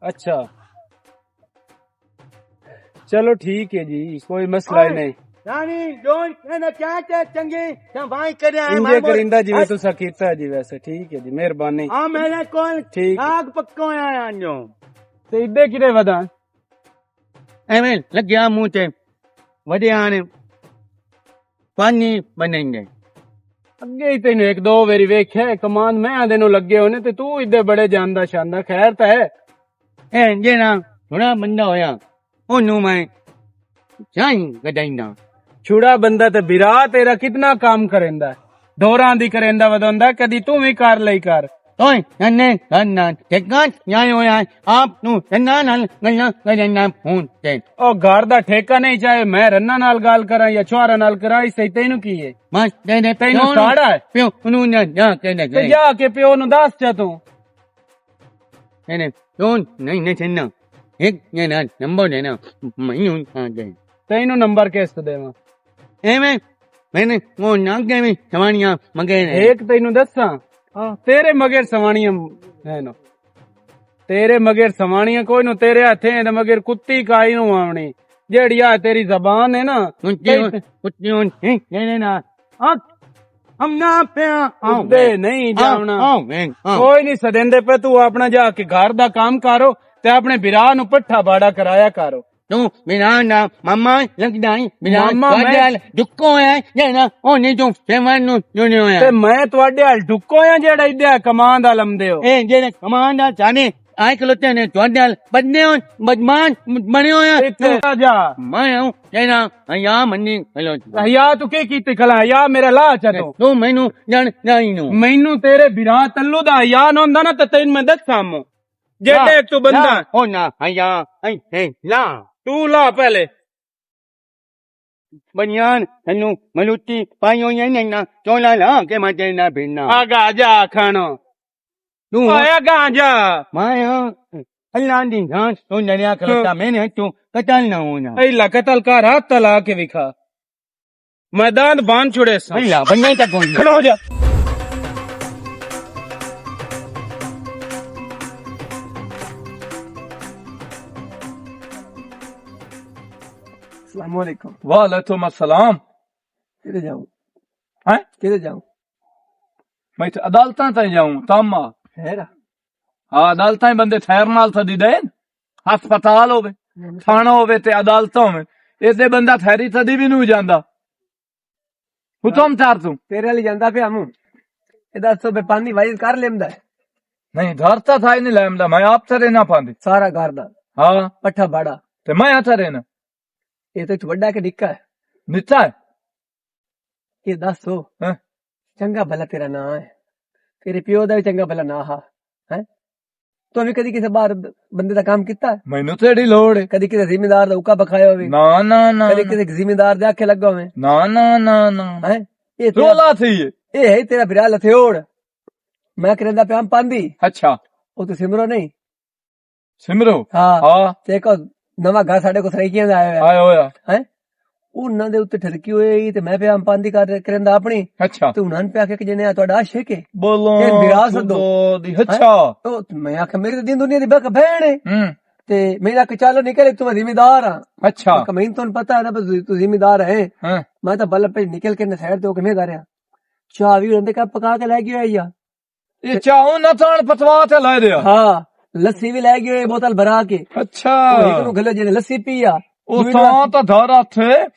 अच्छा चलो ठीक है जी, कोई मसला ही नहीं। नानी जोन कहना क्या क्या चंगे भाई करे इंजे करिंदा जिवें तुसा कीता जी, वैसे ठीक है जी, मेहरबानी। हां मेरे कौन ठीक आग पक्को आया जो ते इदे किरे वदा एवें लग गया मुंह ते वडे आने पानी बनेंगे ਅੱਗੇ ਹੀ ਤੈਨੂੰ ਇੱਕ ਦੋ ਵਾਰੀ ਵੇਖਿਆ ਕਮਾਨ ਮੈਂ ਆਦੇ ਨੂੰ ਲੱਗੇ ਹੋਣੇ ਤੇ ਤੂੰ ਇੱਦੇ ਬੜੇ ਜਾਂਦਾ ਸ਼ਾਂਦਾ। ਖੈਰ ਤਾਂ ਹੈ ए जेना थोड़ा बंदा होया ओनू मैं जाई गडाइना ਛੁੜਾ ਬੰਦਾ ਤੇ ਬਿਰਾ ਤੇਰਾ ਕਿਤਨਾ ਕੰਮ ਕਰੇਂਦਾ, ਦੋਰਾਂ ਦੀ ਕਰੇਂਦਾ ਵਧਾਉਂਦਾ, ਕਦੀ ਤੂੰ ਵੀ ਕਰ ਲਈ ਕਰ। ओए नन्ने नन्ना ठेका न्याय होया आप नु नन्ना नाल गल्ला गडना फोन ते ਉਹ ਘਰ ਦਾ ਠੇਕਾ ਨਹੀਂ, ਚਾਹੇ ਮੈਂ ਰੰਨਾ ਨਾਲ ਗੱਲ ਕਰਾਂ ਜਾਂ ਛੁਆਰਾ ਨਾਲ ਕਰਾਂ, ਇਸ ਤੇ ਤੈਨੂੰ ਕੀ ਹੈ? मस दे दे ਤੈਨੂੰ ਸਾੜਾ ਹੈ पियो ओनू ना जा के ਤੇ दे ਜਾ ਕੇ ਪਿਓ ਨੂੰ ਦੱਸ ਜਾ ਤੂੰ। ने फोन नहीं ने चन्ना एक ने ना नंबर देना मैं आ दे ਤੈਨੂੰ ਨੰਬਰ ਕਿਸ ਤੋਂ ਦੇਵਾਂ? एवें मैंने वो नागे में सवानियां मंगे ने ਇੱਕ ਤੈਨੂੰ ਦੱਸਾਂ, ਤੇਰੇ ਮਗਰ ਸਵਾਣੀਆਂ ਹੈ ਨਾ, ਤੇਰੇ ਮਗਰ ਸਵਾਣੀਆਂ ਕੋਈ ਨੂੰ ਤੇਰੇ ਹੱਥੇ ਤੇ ਮਗਰ ਕੁੱਤੀ ਕਾਈ ਨੂੰ ਆਉਣੀ ਜਿਹੜੀ ਆ ਤੇਰੀ ਜ਼ਬਾਨ ਹੈ ਨਾ। कुत्तियों ने ना हम ना पे आओ ਦੇ ਨਹੀਂ ਜਾਵਣਾ, आओ मैं ਕੋਈ ਨਹੀਂ ਸਦਿੰਦੇ ਪੇ, ਤੂੰ ਆਪਣਾ ਜਾ ਕੇ ਘਰ ਦਾ ਕੰਮ ਕਰੋ ਤੇ ਆਪਣੇ ਵਿਰਾਹ ਨੂੰ ਪੱਠਾ ਬਾੜਾ ਕਰਾਇਆ ਕਰੋ। तू बिना ना मामा लगदा ही बिना मामा मैं दुक्को है ये ना ओ नहीं तू सेवन नु नु है ਤੇ ਮੈਂ ਤੁਹਾਡੇ ਹਲ ਢੁੱਕੋ ਆ ਜਿਹੜਾ ਇੱਡੇ ਕਮਾਂ ਦਾ ਲੰਮਦੇ ਹੋ। ए जेने कमांडर जाने आए खलोते ने तोडे बदने हो बदमान बने हो ਇੱਥੇ ਆ ਜਾ मैं हूं जेना या मन्नी हेलो ਹਯਾ ਤੂੰ ਕੀ ਕੀਤੀ ਖਲਾ? ਹਯਾ ਮੇਰਾ ਲਾ ਚਤੋ तू मैनू जान नहीं नु ਮੈਨੂੰ ਤੇਰੇ ਵਿਰਾਹ ਤੱਲੂ ਦਾ ਹਯਾ ਨਾ ਹੁੰਦਾ ਨਾ ਤੇ ਤੈਨੂੰ ਮੈਂ ਦੱਸਾਂ ਜਿਹੜੇ ਤੂੰ ਬੰਦਾ हो ना या ए ला ਤੂੰ ਲਾ ਪਹਿਲੇ बनियान तन्नू मलुटी पाइयो ये ना चोला ला के मते ना भिन्ना ਆਗਾ ਜਾ ਖਾਣੋ तू ਆਇਆ ਗਾ ਜਾ। मैं अल्लाह दी जान तो नरिया करता मैंने तू कतल ना होना ਪਹਿਲਾ ਕਤਲ ਕਰ, ਹੱਥ ਲਾ ਕੇ ਵਿਖਾ, ਮੈਦਾਨ ਬਾਂਧ ਛੁੜੇ ਸਾਂ। अल्लाह बनने तक कोई ਖੜੋ ਹੋ ਜਾ। अस्सलामुअलैकुम। वालेकुम अस्सलाम। किधर जाऊं? हैं किधर जाऊं? मैं तो अदालतां ताईं जाऊं तामा। है हाँ अदालतां बंदे ठहर नाल थदी देन, हस्पताल होवे, थाना होवे ते अदालतां होवे, इसे बंदा ठहरी थदी भी नहीं जांदा। हुकुम चार तू तेरे वाली जांदा पे हमू ये दस तो पानी वाइज कर लेंदा है नहीं धरता था ही नहीं लैमदा, मैं आप थरे ना पांदी। सारा घर दा हाँ पट्ठा बाड़ा ते मैं थरे ना ये तो वड्डा के डिक्का है। नीचा है। ये दस तो हैं? चंगा भला तेरा ना है, तेरे प्यो दा भी चंगा भला ना हा है। तो अभी कदी किसी बाहर बंदे दा काम किता है? मैनू तेरी लोड़ है। कदी किसी जिम्मेदार दा उका बखाया होवे, ना ना ना कदी किसी जिम्मेदार दे आखे लगा होवे ना ना ना ना है। ये तेरा रोला थी ये। ये है तेरा बिरा लथेओड़। मैं करेंदा पे हम पांदी अच्छा वो तो सिमरो नहीं। सिमरो हाँ हाँ ते को नवा घर साडे को सराइकियां दा आया आया होया है। ਉਹਨਾਂ ਦੇ ਉੱਤੇ ਠਰਕੀ ਹੋਈ ਤੇ ਮੈਂ ਪਿਆ ਅੰਪਾਂਦੀ ਕਰਦਾ ਆਪਣੀ अच्छा ਤੇ ਉਹਨਾਂ ਨੇ ਪਿਆ ਕਿ ਜਿਹਨੇ ਆ ਤੁਹਾਡਾ ਆਸ਼ਿਕ ਹੈ बोलो ਇਹ ਵਿਰਾਸਤ ਦੋ। दी अच्छा ਉਹ ਮੈਂ ਆਖਿਆ ਮੇਰੇ ਦਿਨ ਦੁਨੀਆ ਦੀ ਬਕ ਭੈਣ ਹੈ हम्म ਤੇ ਮੇਰਾ ਕਿ ਚਲੋ ਨਿਕਲੇ ਤੂੰ ਜ਼ਿੰਮੇਦਾਰ ਆ। अच्छा ਮੈਨੂੰ ਤੁਹਾਨੂੰ ਪਤਾ ਹੈ ਨਾ ਤੂੰ ਜ਼ਿੰਮੇਦਾਰ ਹੈ। हाँ ਮੈਂ ਤਾਂ ਬੱਲ ਪੇ ਨਿਕਲ ਕੇ ਨਸਾਇਰ ਤੇ ਉਹ ਕਿਵੇਂ ਕਰਿਆ ਚਾਹ ਵੀ ਉਹਦੇ ਕਾ ਪਕਾ ਕੇ ਲੈ ਗਿਆ ਯਾ। ये चाहूं ना थान पतवा ते ला दिया। ਹਾਂ ਲੱਸੀ ਵੀ ਲੈ ਗਿਆ ਬੋਤਲ ਭਰਾ ਕੇ अच्छा ਇੱਕ ਨੂੰ ਗਲੇ ਜਿਹਨੇ ਲੱਸੀ ਪੀ ਆ उथां तो धारा थे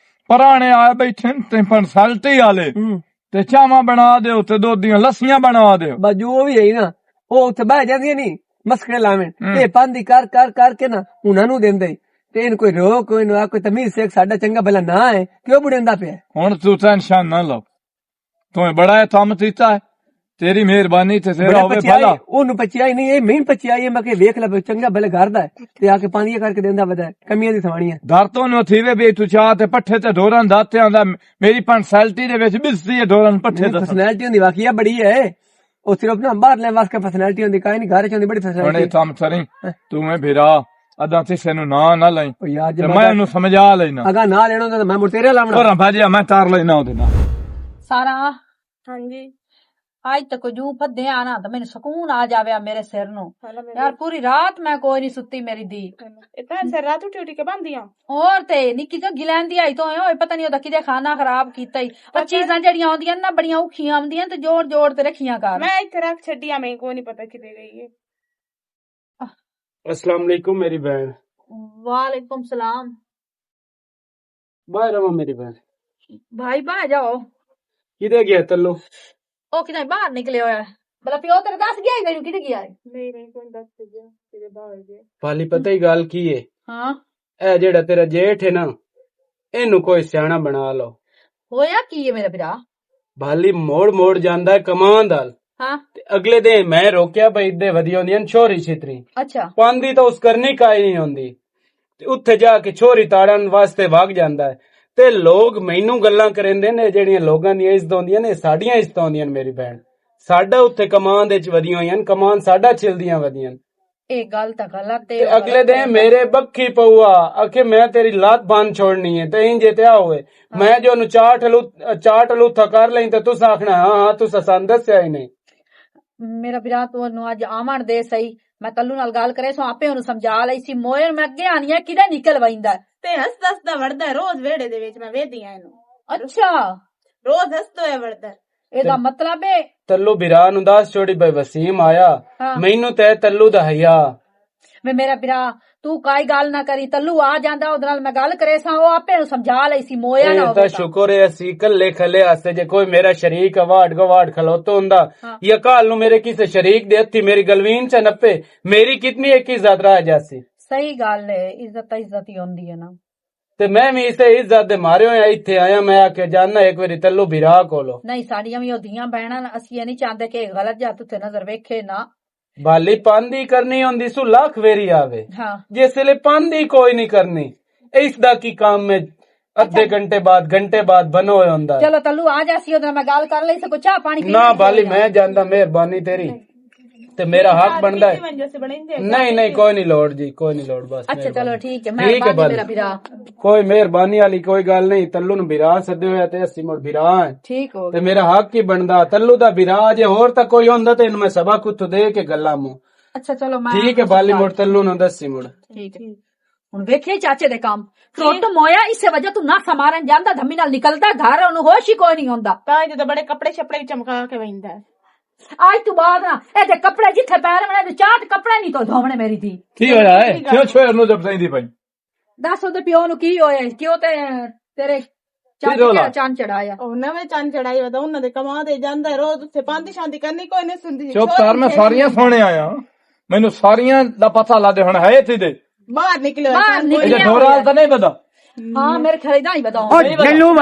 पराने आए बैठे ते पंसल्टी वाले ते चावा बना दे ते दो दियां लस्सियां बना दे। ਬਸ ਜੋ ਵੀ ਹੈ ਨਾ ਉਹ ਉੱਥੇ ਬਹਿ ਜਾਂਦੀਆਂ ਨਹੀਂ ਮਸਕਰੇ ਲਾਵੇਂ ਇਹ ਪਾਂਦੀ ਕਰ ਕਰ ਕਰਕੇ ਨਾ ਉਹਨਾਂ ਨੂੰ ਦਿੰਦੇ ਤੇ ਇਹਨ ਕੋਈ ਰੋਕ ਕੋਈ ਨਾ ਕੋਈ ਤਮੀਜ਼ ਸੇ ਸਾਡਾ ਚੰਗਾ ਭਲਾ ਨਾ ਹੈ ਕਿਉਂ ਬੁੜਿੰਦਾ ਪਿਆ। हुण तू टेंशन ना लो, तुम्हें बड़ा है थम कीता है, तेरी मेहरबानी ते तेरा होवे भला। ਉਹਨੂੰ ਪਚਿਆ ਹੀ ਨਹੀਂ ਇਹ ਮੀਨ ਪਚਿਆ ਹੀ ਮੈਂ ਕਿ ਵੇਖ ਲੈ ਚੰਗਾ ਭਲੇ ਘਰ ਦਾ ਤੇ ਆ ਕੇ ਪਾਣੀ ਕਰਕੇ ਦਿੰਦਾ ਵਦਾ ਕਮੀਆਂ ਦੀ ਸਵਾਣੀਆਂ दर तो न थीवे भी तू चाह ते पट्ठे ते ढोरन दाते आंदा मेरी पंसल्टी दे विच बिस्ती है ढोरन पट्ठे दा। पर्सनैलिटी ਹੁੰਦੀ ਵਾਕਿਆ ਬੜੀ ਹੈ ਉਹ ਸਿਰਫ ਨਾ ਬਾਹਰ ਲੈ ਵਾਸਤੇ पर्सनैलिटी ਹੁੰਦੀ ਕਾਈ ਨਹੀਂ ਘਰ ਚ ਹੁੰਦੀ ਬੜੀ हुणे पर्सनैलिटी। थम सरी तू मैं भिरा अदा किसे नु ना ना लई ਉਹ ਯਾਰ ते ਜੇ मैं उन्हें समझा लेना ਅਗਾ ਨਾ ਲੈਣਾ ਹੁੰਦਾ ਤਾਂ ਮੈਂ ਮੁੜ ਤੇਰੇ ਲਾਉਣਾ। और भाजिया मैं तार लेना ओदे ना। सारा हाँ जी ਅੱਜ ਤੱਕ ਜੂ ਫੱਦੇ ਆਣਾ ਤਾਂ ਮੈਨੂੰ ਸਕੂਨ ਆ ਜਾਵੇ ਮੇਰੇ ਸਿਰ ਨੂੰ ਯਾਰ ਪੂਰੀ ਰਾਤ ਮੈਂ ਕੋਈ ਨਹੀਂ ਸੁੱਤੀ ਮੇਰੀ ਦੀ ਇਤਾਂ ਸਿਰ ਰਾਤ ਉੱਠੀ ਉੱਠੀ ਕੇ ਬੰਦੀਆਂ ਹੋਰ ਤੇ ਨਿੱਕੀ ਜਿਹੀ ਗਿਲੈਂਦੀ ਆਈ ਤੋਂ ਓਏ ਪਤਾ ਨਹੀਂ ਉਹਦਾ ਕਿਤੇ ਖਾਣਾ ਖਰਾਬ ਕੀਤਾ ਹੀ ਉਹ ਚੀਜ਼ਾਂ ਜਿਹੜੀਆਂ ਆਉਂਦੀਆਂ ਨਾ ਬੜੀਆਂ ਔਖੀਆਂ ਆਉਂਦੀਆਂ ਤੇ ਜੋੜ ਜੋੜ ਤੇ ਰੱਖੀਆਂ ਕਰ ਮੈਂ ਇੱਥੇ ਰੱਖ ਛੱਡੀਆਂ ਮੈਂ ਕੋਈ ਨਹੀਂ ਪਤਾ ਕਿਤੇ ਗਈ ਹੈ अस्सलाम वालेकुम मेरी बहन। वालेकुम सलाम बाहर रहो मेरी बहन। भाई बाहर जाओ किधर गया तल्लू? ਉਹ ਕਿਤੇ ਬਾਹਰ ਨਿਕਲਿਆ ਹੋਇਆ ਬਲਾ ਪਿਓ ਤੇਰੇ ਦੱਸ ਗਿਆ ਹੀ ਮੈਨੂੰ ਕਿਤੇ ਗਿਆ ਹੈ ਨਹੀਂ ਕੋਈ ਦੱਸ ਗਿਆ ਤੇਰੇ ਬਾਹਰ ਗਿਆ भाली पता ही गल की है? ਹਾਂ ए जेड़ा तेरा जेठ है ना, इनू कोई सियाना बना लो। ਹੋਇਆ ਕੀ ਹੈ ਮੇਰਾ ਵੀਰਾ भाली मोड़ मोड़ जांदा है कमान दाल। ਹਾਂ ते अगले दिन मैं रोकया भाई इदे वधी होंदी न छोरी छितरी। ਅੱਛਾ पांदी तो उस करनी काई नहीं होंदी। ते उत्थे जाके छोरी ताड़न वास्ते भाग जांदा है। ते लोग मैनू गल्लां करेंदे ने जेड़ियां लोगां दी इज्जत होंदियां ने साडियां इज्जत होंदियां ने मेरी बहन। साडा उत्थे कमान दे च वधी होईयां न, कमान साडा छिलदियां वधियां। ਇਹ ਗੱਲ ਤਾਂ ਗਲਤ ते ਹੈ अगले दिन मेरे बक्खी पऊआ आखे मैं तेरी लात बांध छोड़नी है ते इंजे ते होए मैं जो नु चाट लूथा कर लई ते तुस आखना हां तुस सन दस्या ही नहीं। ਮੇਰਾ ਵੀਰਾ ਤੂੰ ਉਹਨੂੰ ਅੱਜ ਆਵਣ ਦੇ ਸਹੀ ਮੈਂ ਕੱਲੂ ਨਾਲ ਗੱਲ ਕਰੇ ਸੋ ਆਪੇ ਉਹਨੂੰ ਸਮਝਾ ਲਈ ਸੀ ਮੋਏ ਮੈਂ ਅੱਗੇ ਆਣੀ ਆ ਕਿਹਦਾ ਨਿਕਲ ਵੈਂਦਾ ਤੇ ਹੱਸਦਾ ਵੜਦਾ ਹੈ, ਰੋਜ਼ ਵਿਹੜੇ ਦੇ ਵਿੱਚ ਮੈਂ ਵੇਖਦੀ ਆ ਇਹਨੂੰ ਅੱਛਾ ਰੋਜ਼ ਹੱਸਦਾ ਹੋਇਆ ਵੜਦਾ ਹੈ। ਇਹਦਾ ਮਤਲਬ ਹੈ तल्लू बिरा नु दास छोड़ी भाई वसीम आया हाँ। मैनू ते तल्लू दा हया ਵੇ ਮੇਰਾ ਵੀਰਾ ਤੂੰ ਕਾਈ ਗੱਲ ਨਾ ਕਰੀ ਤੱਲੂ ਆ ਜਾਂਦਾ ਉਹਦੇ ਨਾਲ ਮੈਂ ਗੱਲ ਕਰੇ ਸਾਂ ਉਹ ਆਪੇ ਨੂੰ ਸਮਝਾ ਲਈ ਸੀ ਮੋਇਆ ਨਾ ਇਹ ਤਾਂ ਸ਼ੁਕਰ ਹੈ ਅਸੀਂ ਕੱਲੇ ਖਲੇ ਆਸੇ ਜੇ ਕੋਈ ਮੇਰਾ ਸ਼ਰੀਕ ਅਵਾਰਡ ਗਵਾਰਡ ਖਲੋਤਾ ਹੁੰਦਾ ਜਾਂ ਕੱਲ ਨੂੰ ਮੇਰੇ ਕਿਸੇ ਸ਼ਰੀਕ ਦੇ ਹੱਥੀ ਮੇਰੀ ਗਲਵੀਨ ਚ ਨੱਪੇ ਮੇਰੀ ਕਿਤਨੀ ਇੱਕ ਇੱਜ਼ਤ ਰਹਿ ਜਾਸੀ। ਸਹੀ ਗੱਲ ਹੈ ਇੱਜ਼ਤ ਹੀ ਹੁੰਦੀ ਹੈ ਨਾ ਤੇ ਮੈਂ ਵੀ ਇਸੇ ਇੱਜ਼ਤ ਦੇ ਮਾਰੇ ਹੋਇਆ ਇੱਥੇ ਆਇਆ ਮੈਂ ਆ ਕੇ ਜਾਣਾ ਇੱਕ ਵਾਰੀ ਤੱਲੂ ਬਿਰਾ ਕੋਲੋ ਨਹੀਂ ਸਾਡੀਆਂ ਵੀ ਉਹਦੀਆਂ ਭੈਣਾਂ ਅਸੀਂ ਇਹ ਨਹੀਂ ਚਾਹੁੰਦੇ ਕਿ ਗਲਤ ਜਾਂ ਤੁੱਥੇ ਨਜ਼ਰ ਵੇਖੇ ਨਾ ਬਾਲੀ ਪਾਂਦੀ ਕਰਨੀ ਹੁੰਦੀ ਸੁ ਲੱਖ ਵੇਰੀ ਆਵੇ ਹਾਂ ਜਿਸ ਵੇਲੇ ਪਾਂਦੀ ਕੋਈ ਨਹੀਂ ਕਰਨੀ ਇਸ ਦਾ ਕੀ ਕੰਮ ਹੈ ਅੱਧੇ ਘੰਟੇ ਬਾਅਦ ਬਨੋ ਹੋਇਆ ਹੁੰਦਾ। ਚਲੋ ਤੱਲੂ ਆ ਜਾਸੀ ਉਹਦੇ ਨਾਲ ਮੈਂ ਗੱਲ ਕਰ ਲਈ ਸਕੋ ਚਾਹ ਪਾਣੀ ਪੀ ਨਾ ਬਾਲੀ ਮੈਂ ਜਾਂਦਾ ਮਿਹਰਬਾਨੀ ਤੇਰੀ ਤੇ ਮੇਰਾ ਹੱਕ ਬਣਦਾ ਹੈ। ਨਹੀਂ ਕੋਈ ਨਹੀਂ ਲੋੜ ਜੀ ਕੋਈ ਨਹੀਂ ਲੋੜ ਬਸ ਅੱਛਾ ਚਲੋ ਠੀਕ ਹੈ ਠੀਕ ਹੈ ਮੈਂ ਮੇਰਾ ਵੀਰਾ ਕੋਈ ਮਿਹਰਬਾਨੀ ਵਾਲੀ ਕੋਈ ਗੱਲ ਨਹੀਂ ਤੱਲੂ ਨੂੰ ਬਿਰਾ ਸੱਦੇ ਹੋਇਆ ਤੇ ਅਸੀਂ ਮੁੜ ਬਿਰਾ ਹੈ ਠੀਕ ਹੋ ਤੇ ਮੇਰਾ ਹੱਕ ਹੀ ਬਣਦਾ ਤੱਲੂ ਦਾ ਬਿਰਾ ਜੇ ਹੋਰ ਤਾਂ ਕੋਈ ਹੁੰਦਾ ਤੇ ਇਹਨੂੰ ਮੈਂ ਸਬਕ ਉੱਥੋਂ ਦੇ ਕੇ ਗੱਲਾਂ ਮੂੰ ਅੱਛਾ ਚਲੋ ਮੈਂ ਠੀਕ ਹੈ ਬਾਲੀ ਮੁੜ ਤੱਲੂ ਨੂੰ ਦੱਸੀ ਮੁੜ ਠੀਕ ਹੈ ਹੁਣ ਵੇਖੇ ਚਾਚੇ ਦੇ ਕੰਮ ਫਰੋਟ ਮੋਇਆ ਇਸੇ ਵਜ੍ਹਾ ਤੂੰ ਨਾ ਸਮਾਰਨ ਜਾਂਦਾ ਧੰਮੀ ਨਾਲ ਨਿਕਲਦਾ ਘਰ ਉਹਨੂੰ ਹੋਸ਼ ਹੀ ਕੋਈ ਨਹੀਂ ਹੁੰਦਾ ਤਾਂ ਜਦੋਂ ਬੜੇ ਕੱਪੜੇ ਛਪੜੇ ਚਮਕਾ ਕੇ ਵੈਂਦਾ ਹੈ। ਅੱਜ ਤੋਂ ਬਾਅਦ ਨਾ ਇਹਦੇ ਕੱਪੜੇ ਜਿੱਥੇ ਪੈਰ ਬਣੇ ਤੇ ਚਾਟ ਕੱਪੜੇ ਨਹੀਂ ਤੋਂ ਧੋਵਣੇ ਮੇਰੀ ਧੀ ਕੀ ਹੋਇਆ ਹੈ ਕਿਉਂ ਛੇਰ ਨੂੰ ਜਪਸਾਈਂਦੀ ਪਈ? ਦੱਸ ਉਹਦੇ ਪਿਓ ਨੂੰ ਕੀ ਹੋਇਆ ਕਿਉਂ ਤੇ ਤੇਰੇ ਚਾਚੇ ਰੌਲਾ? ਦਾ ਚੰਨ ਚੜਾਇਆ ਉਹ ਨਵੇਂ ਚੰਨ ਚੜਾਈ ਵਦਾ ਉਹਨਾਂ ਦੇ ਕਮਾਂ ਦੇ ਜਾਂਦਾ ਹੈ, ਰੋਜ਼ ਉੱਥੇ ਪਾਂਦੀ ਸ਼ਾਂਤੀ ਕਰਨੀ ਕੋਈ ਨਹੀਂ ਸੁਣਦੀ ਚੁੱਪ ਕਰ ਮੈਂ ਸਾਰੀਆਂ ਸੁਣੇ ਆਇਆ ਮੈਨੂੰ ਸਾਰੀਆਂ ਦਾ ਪਤਾ ਲੱਦੇ ਹੁਣ ਹੈ ਇੱਥੇ ਦੇ ਬਾਹਰ ਨਿਕਲਿਓ ਬਾਹਰ ਇਹ ਨਿਕਲਿਆ ਦੋਰਾਲ ਤਾਂ ਨਹੀਂ ਪਤਾ ਹਾਂ ਮੇਰੇ ਖਰੇ ਦਾ ਹੀ ਬਤਾਉਂ ਉਹ ਮੈਨੂੰ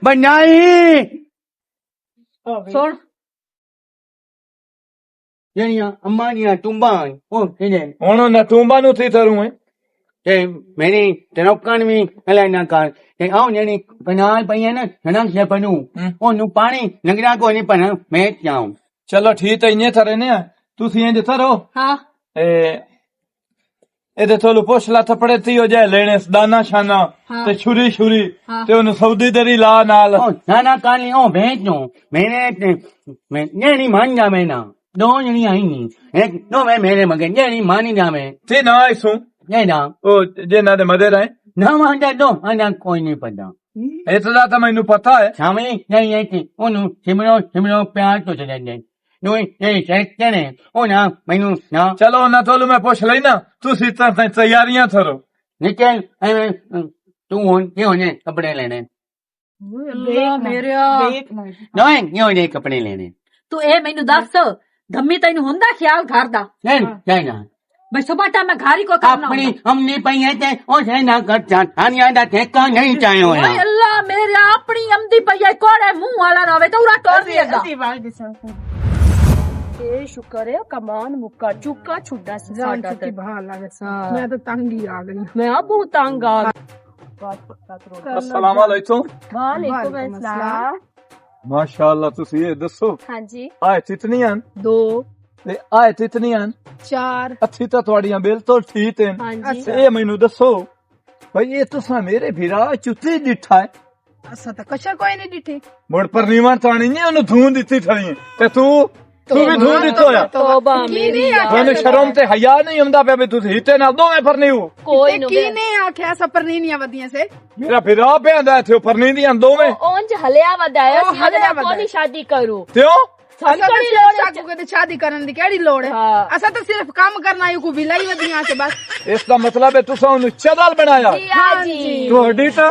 ਬਣਾਈ ਸੁਣ ਜਿਹੜੀਆਂ ਅੰਮਾਂ ਦੀਆਂ ਟੁੰਬਾਂ ਉਹ ਕਿਹਨੇ ਹੁਣ ਉਹਨਾਂ ਟੂੰਬਾਂ ਨੂੰ ਥੀ ਤਰੂੰ ਹੈ ਤੇ ਮੇਰੀ ਤਨੋਕਾਂ ਵੀ ਹਲਾਣਾ ਕਰ ਤੇ ਆਉ ਜਿਹੜੀ ਬਨਾਲ ਪਈਆਂ ਨਾ ਹਨਾ ਸੇ ਪਨੂ ਉਹਨੂੰ ਪਾਣੀ ਲੰਗੜਾ ਕੋਈ ਨਹੀਂ ਪਣਾ ਮੈਂ ਚਾਉਂ ਚਲੋ ਠੀਕ ਹੈ ਇੰਨੇ ਥਰੇ ਨੇ ਤੁਸੀਂ ਇੰਜ ਥਰੋ ਹਾਂ ਇਹਦੇ ਤੋਂ ਪੁੱਛ ਲਾ ਥਪੜੇ ਤੀ ਹੋ ਜਾਏ ਲੈਣੇ ਦਾਨਾ ਸ਼ਾਨਾ ਤੇ ਛੁਰੀ ਤੇ ਉਹਨੂੰ ਸੌਦੀ ਦਰੀ ਲਾ ਨਾਲ ਉਹ ਨਾ ਕਾਲੀ ਉਹ ਭੇਜ ਨੂੰ ਮੇਰੇ ਤੇ ਮੈਂ ਨਹੀਂ ਮੰਨਦਾ ਮੈਂ ਨਾ ਦੋ ਜਣੀਆਂ ਹੀ ਨਹੀਂ ਇੱਕ ਦੋ ਮੈਂ ਮੇਰੇ ਮਗਰ ਨਹੀਂ ਮੰਨੀ ਨਾ ਮੈਂ ਤੇ ਨਾ ਇਸੂ ਨਹੀਂ ਨਾ ਉਹ ਜਿਹਨਾਂ ਦੇ ਮਦੇ ਰਹੇ ਨਾ ਮੰਨਦਾ ਦੋ ਆਨਾ ਕੋਈ ਨਹੀਂ ਪਤਾ ਇਤਨਾ ਤਾਂ ਮੈਨੂੰ ਪਤਾ ਹੈ ਸਾਹਮਣੇ ਨਹੀਂ ਹੈ ਉਹਨੂੰ ਸਿਮਰੋ ਪਿਆਰ ਤੋਂ ਚੱਲਦੇ ਨੂੰ ਇਹ ਸੈਕਟਰ ਨੇ ਉਹ ਨਾ ਮੈਨੂੰ ਨਾ ਚਲੋ ਉਹਨਾਂ ਤੋਂ ਮੈਂ ਪੁੱਛ ਲੈਣਾ ਤੁਸੀਂ ਤਾਂ ਤਿਆਰੀਆਂ ਥਰੋ ਨਿਕਲ ਐਵੇਂ ਤੂੰ ਹੁਣ ਕਿਉਂ ਨੇ ਕੱਪੜੇ ਲੈਣੇ ਮੇਰਿਆ ਨਹੀਂ ਉਹਨੇ ਕੱਪੜੇ ਲੈਣੇ ਤੂੰ ਇਹ ਮੈਨੂੰ ਦੱਸ ਧੰਮੀ ਤੈਨੂੰ ਹੁੰਦਾ ਖਿਆਲ ਘਰ ਦਾ ਨਹੀਂ ਨਾ ਬਈ ਸੁਬਾਟਾ ਮੈਂ ਘਰ ਹੀ ਕੋ ਕਰਨਾ ਆਪਣੀ ਹਮਨੇ ਪਈਏ ਤੇ ਉਹ ਹੈ ਨਾ ਕਰ ਚਾਠਾਨੀਆਂ ਦਾ ਠੇਕਾ ਨਹੀਂ ਚਾਹੇ ਹੋਇਆ ਓਏ ਅੱਲਾ ਮੇਰੇ ਆਪਣੀ ਆਮਦੀ ਪਈਏ ਕੋੜੇ ਮੂੰਹ ਵਾਲਾ ਨਾ ਹੋਵੇ ਤਾਂ ਉਰਾ ਟੋਰ ਦੇਗਾ ਅਸੀਂ ਬਾਹਰ ਦਿਸਾਂ ਇਹ ਸ਼ੁਕਰ ਹੈ ਕਮਾਨ ਮੁੱਕਾ ਚੁੱਕਾ ਛੁੱਡਾ ਸੀ ਸਾਡਾ ਤੇ ਮੈਂ ਤਾਂ ਤੰਗ ਹੀ ਆ ਗਈ ਮੈਂ ਆ ਬਹੁਤ ਤੰਗ ਆ अस्सलाम वालेकुम ਵਾਲੇਕੁਮ ਅਸਲਾਮ माशाअल्लाह ਤੁਸੀਂ ਇਹ ਦੱਸੋ ਹਾਂਜੀ ਆਏ ਕਿਤਨੀਆਂ 2 ਤੇ ਆਏ ਕਿਤਨੀਆਂ 4 ਅੱਛੀ ਤਾਂ ਤੁਹਾਡੀਆਂ ਬਿਲਕੁਲ ਠੀਕ ਹਨ ਹਾਂਜੀ ਇਹ ਮੈਨੂੰ ਦੱਸੋ ਭਾਈ ਇਹ ਤੁਸੀਂ ਮੇਰੇ ਵੀਰਾ ਚੁੱਤੇ ਡਿੱਠਾ ਹੈ ਅਸਾਂ ਤਾਂ ਕਸ਼ਾ ਕੋਈ ਨਹੀਂ ਡਿੱਠੀ ਮੁੜ ਪਰ ਨੀਵਾਂ ਤਾਣੀ ਨਹੀਂ ਉਹਨੂੰ ਧੂੰ ਦਿੱਤੀ ਥਣੀ ਤੇ ਤੂੰ ਵੀ ਧੂੰ ਦਿੱਤੋ ਆ ਤੋਬਾ ਮੇਰੀ ਤੁਹਾਨੂੰ ਸ਼ਰਮ ਤੇ ਹਯਾ ਨਹੀਂ ਹੁੰਦਾ ਪਿਆ ਵੀ ਤੁਸੀਂ ਹਿੱਤੇ ਨਾਲ ਦੋਵੇਂ ਫਰਨੀਓ ਕੋਈ ਨੂੰ ਕੀ ਨੇ ਆਖਿਆ ਸਪਰਨੀਆਂ ਵਧੀਆਂ ਸੇ ਮੇਰਾ ਫਿਰਾ ਪਿਆਂਦਾ ਇੱਥੇ ਫਰਨੀ ਦੀਆਂ ਦੋਵੇਂ ਉਂਝ ਹਲਿਆ ਵਦਾਇਆ ਉਹ ਸੀ ਹਲਿਆ ਹਲਿਆ ਕੋਈ ਸ਼ਾਦੀ ਕਰੂ ਕਿਉਂ ਸਾਨੂੰ ਅਸਾਂ ਕਿਹੜੀ ਲੋੜ ਹੈ ਸਾਕੂ ਕਹਿੰਦੇ ਸ਼ਾਦੀ ਕਰਨ ਦੀ ਕਿਹੜੀ ਲੋੜ ਹੈ ਹਾਂ। ਅਸਾਂ ਤਾਂ ਸਿਰਫ ਕੰਮ ਕਰਨਾ ਹੈ ਕੋਈ ਵਿਲਾਈ ਵਧੀਆਂ ਸੇ ਬਸ ਇਸ ਦਾ ਮਤਲਬ ਹੈ ਤੁਸੀਂ ਉਹਨੂੰ ਚਦਲ ਬਣਾਇਆ ਜੀ ਆ ਜੀ ਤੁਹਾਡੀ ਤਾਂ